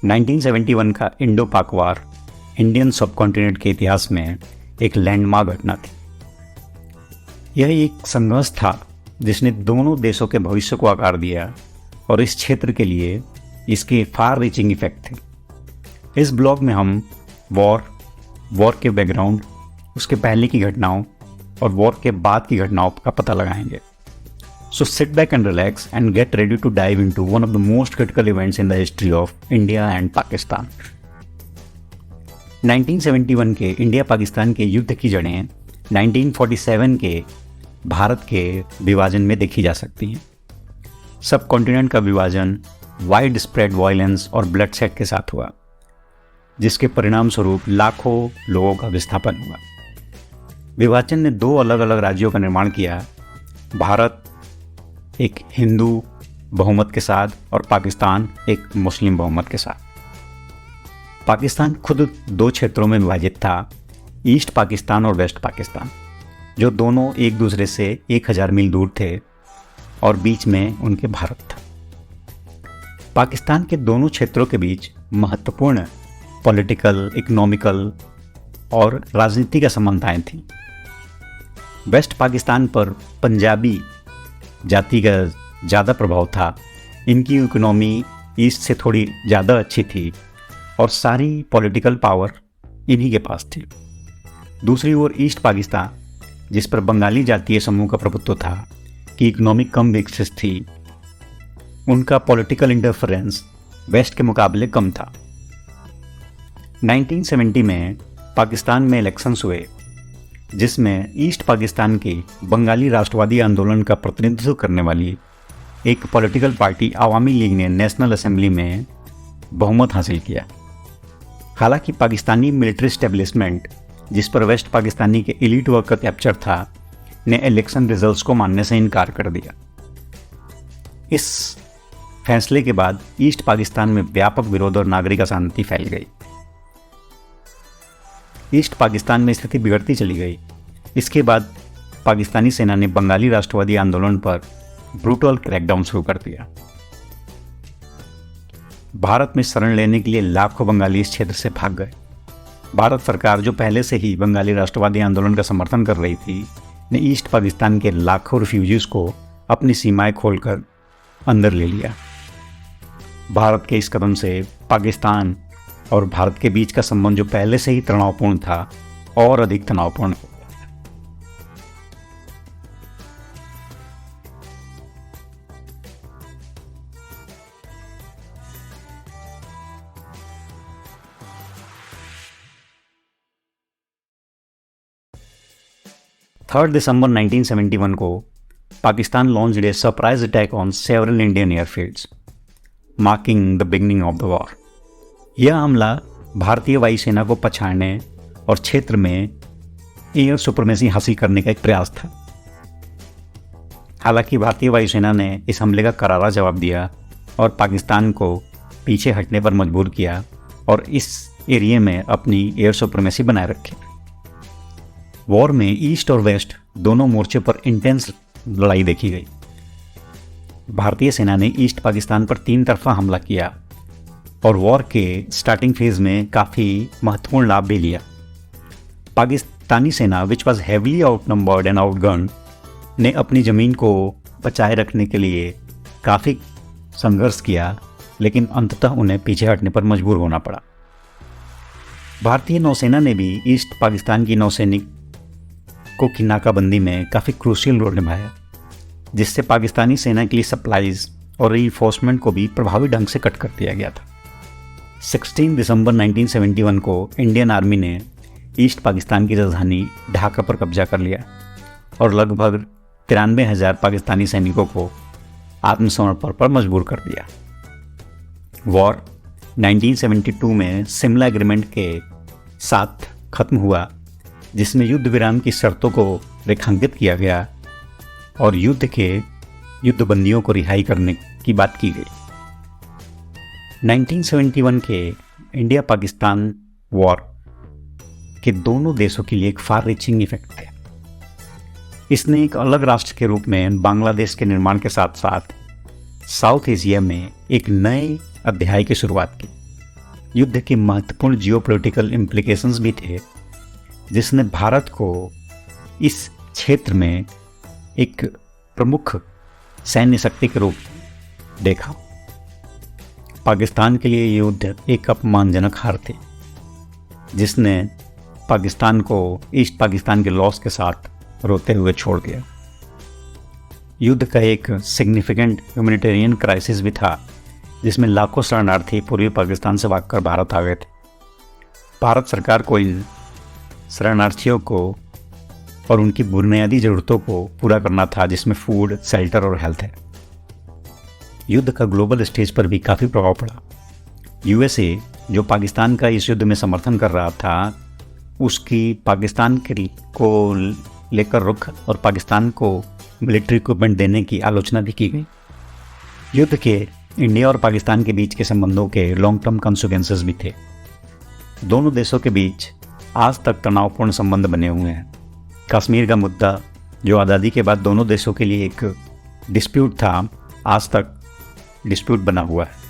1971 का इंडो पाक वार Indian subcontinent के इतिहास में एक लैंडमार्क घटना थी। यह एक संघर्ष था जिसने दोनों देशों के भविष्य को आकार दिया और इस क्षेत्र के लिए इसके फार रीचिंग इफेक्ट थे। इस ब्लॉग में हम वॉर के बैकग्राउंड, उसके पहले की घटनाओं और वॉर के बाद की घटनाओं का पता लगाएंगे। So sit back and relax and get ready to dive into one of the most critical events in the history of India and Pakistan. 1971 के इंडिया पाकिस्तान के युद्ध की जड़ें 1947 के भारत के विभाजन में देखी जा सकती हैं। सब कॉन्टिनेंट का विभाजन वाइड स्प्रेड वायलेंस और ब्लडशेड के साथ हुआ, जिसके परिणाम स्वरूप लाखों लोगों का विस्थापन हुआ। विभाजन ने दो अलग अलग राज्यों का निर्माण किया, भारत एक हिंदू बहुमत के साथ और पाकिस्तान एक मुस्लिम बहुमत के साथ। पाकिस्तान खुद दो क्षेत्रों में विभाजित था, ईस्ट पाकिस्तान और वेस्ट पाकिस्तान, जो दोनों एक दूसरे से 1000 मील दूर थे और बीच में उनके भारत था। पाकिस्तान के दोनों क्षेत्रों के बीच महत्वपूर्ण पॉलिटिकल, इकोनॉमिकल और राजनीतिक असमानताएं थीं। वेस्ट पाकिस्तान पर पंजाबी जाति का ज़्यादा प्रभाव था। इनकी इकोनॉमी ईस्ट से थोड़ी ज़्यादा अच्छी थी और सारी पॉलिटिकल पावर इन्हीं के पास थी। दूसरी ओर ईस्ट पाकिस्तान, जिस पर बंगाली जातीय समूह का प्रभुत्व था, की इकोनॉमी कम विकसित थी। उनका पॉलिटिकल इंटरफेरेंस वेस्ट के मुकाबले कम था। 1970 में पाकिस्तान में इलेक्शंस हुए, जिसमें ईस्ट पाकिस्तान के बंगाली राष्ट्रवादी आंदोलन का प्रतिनिधित्व करने वाली एक पॉलिटिकल पार्टी आवामी लीग ने नेशनल असेंबली में बहुमत हासिल किया। हालांकि पाकिस्तानी मिलिट्री एस्टेब्लिशमेंट, जिस पर वेस्ट पाकिस्तानी के एलीट वर्ग का कैप्चर था, ने इलेक्शन रिजल्ट्स को मानने से इनकार कर दिया। इस फैसले के बाद ईस्ट पाकिस्तान में व्यापक विरोध और नागरिक अशांति फैल गई। ईस्ट पाकिस्तान में स्थिति बिगड़ती चली गई। इसके बाद पाकिस्तानी सेना ने बंगाली राष्ट्रवादी आंदोलन पर ब्रूटल क्रैकडाउन शुरू कर दिया। भारत में शरण लेने के लिए लाखों बंगाली इस क्षेत्र से भाग गए। भारत सरकार, जो पहले से ही बंगाली राष्ट्रवादी आंदोलन का समर्थन कर रही थी, ने ईस्ट पाकिस्तान के लाखों रिफ्यूजीज को अपनी सीमाएं खोलकर अंदर ले लिया। भारत के इस कदम से पाकिस्तान और भारत के बीच का संबंध, जो पहले से ही तनावपूर्ण था, और अधिक तनावपूर्ण हो गया। थर्ड दिसंबर 1971 को Pakistan launched A surprise attack on several Indian airfields, marking the beginning of the war. यह हमला भारतीय वायुसेना को पछाड़ने और क्षेत्र में एयर सुप्रीमेसी हासिल करने का एक प्रयास था। हालांकि भारतीय वायुसेना ने इस हमले का करारा जवाब दिया और पाकिस्तान को पीछे हटने पर मजबूर किया और इस एरिया में अपनी एयर सुप्रीमेसी बनाए रखी। वॉर में ईस्ट और वेस्ट दोनों मोर्चे पर इंटेंस लड़ाई देखी गई। भारतीय सेना ने ईस्ट पाकिस्तान पर 3 तरफा हमला किया और वॉर के स्टार्टिंग फेज में काफ़ी महत्वपूर्ण लाभ भी लिया। पाकिस्तानी सेना, which was heavily outnumbered and outgunned, ने अपनी ज़मीन को बचाए रखने के लिए काफ़ी संघर्ष किया, लेकिन अंततः उन्हें पीछे हटने पर मजबूर होना पड़ा। भारतीय नौसेना ने भी ईस्ट पाकिस्तान की नौसैनिक की नाकाबंदी में काफ़ी क्रूशियल रोल निभाया, जिससे पाकिस्तानी सेना के लिए सप्लाईज और रीइंफोर्समेंट को भी प्रभावी ढंग से कट कर दिया गया था। 16 दिसंबर 1971 को इंडियन आर्मी ने ईस्ट पाकिस्तान की राजधानी ढाका पर कब्जा कर लिया और लगभग 93,000 पाकिस्तानी सैनिकों को आत्मसमर्पण पर मजबूर कर दिया। वॉर 1972 में शिमला एग्रीमेंट के साथ खत्म हुआ, जिसमें युद्ध विराम की शर्तों को रेखांकित किया गया और युद्धबंदियों को रिहाई करने की बात की गई। 1971 के इंडिया पाकिस्तान वॉर के दोनों देशों के लिए एक फार रीचिंग इफेक्ट है। इसने एक अलग राष्ट्र के रूप में बांग्लादेश के निर्माण के साथ साथ साउथ एशिया में एक नए अध्याय की शुरुआत की। युद्ध के महत्वपूर्ण जियोपॉलिटिकल इम्प्लीकेशंस भी थे, जिसने भारत को इस क्षेत्र में एक प्रमुख सैन्य शक्ति के रूप देखा। पाकिस्तान के लिए युद्ध एक अपमानजनक हार थी, जिसने पाकिस्तान को ईस्ट पाकिस्तान के लॉस के साथ रोते हुए छोड़ दिया। युद्ध का एक सिग्निफिकेंट ह्यूमैनिटेरियन क्राइसिस भी था, जिसमें लाखों शरणार्थी पूर्वी पाकिस्तान से भागकर भारत आ गए थे। भारत सरकार को इन शरणार्थियों को और उनकी बुनियादी ज़रूरतों को पूरा करना था, जिसमें फूड, शेल्टर और हेल्थ है। युद्ध का ग्लोबल स्टेज पर भी काफ़ी प्रभाव पड़ा। यूएसए, जो पाकिस्तान का इस युद्ध में समर्थन कर रहा था, उसकी पाकिस्तान को लेकर रुख और पाकिस्तान को मिलिट्री इक्विपमेंट देने की आलोचना भी की गई। युद्ध के इंडिया और पाकिस्तान के बीच के संबंधों के लॉन्ग टर्म कॉन्सिक्वेंसेस भी थे। दोनों देशों के बीच आज तक तनावपूर्ण संबंध बने हुए हैं। कश्मीर का मुद्दा, जो आज़ादी के बाद दोनों देशों के लिए एक डिस्प्यूट था, आज तक डिस्प्यूट बना हुआ है।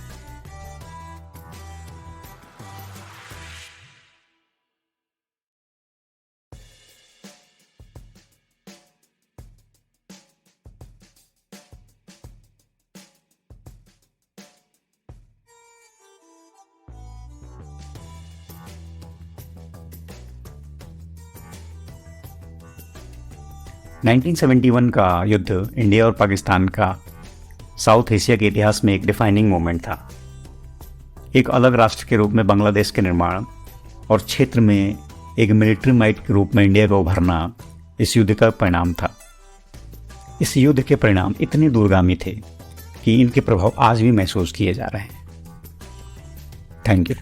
नाइनटीन 1971 का युद्ध इंडिया और पाकिस्तान का साउथ एशिया के इतिहास में एक डिफाइनिंग मोमेंट था। एक अलग राष्ट्र के रूप में बांग्लादेश के निर्माण और क्षेत्र में एक मिलिट्री माइट के रूप में इंडिया का उभरना इस युद्ध का परिणाम था। इस युद्ध के परिणाम इतने दूरगामी थे कि इनके प्रभाव आज भी महसूस किए जा रहे हैं। Thank you.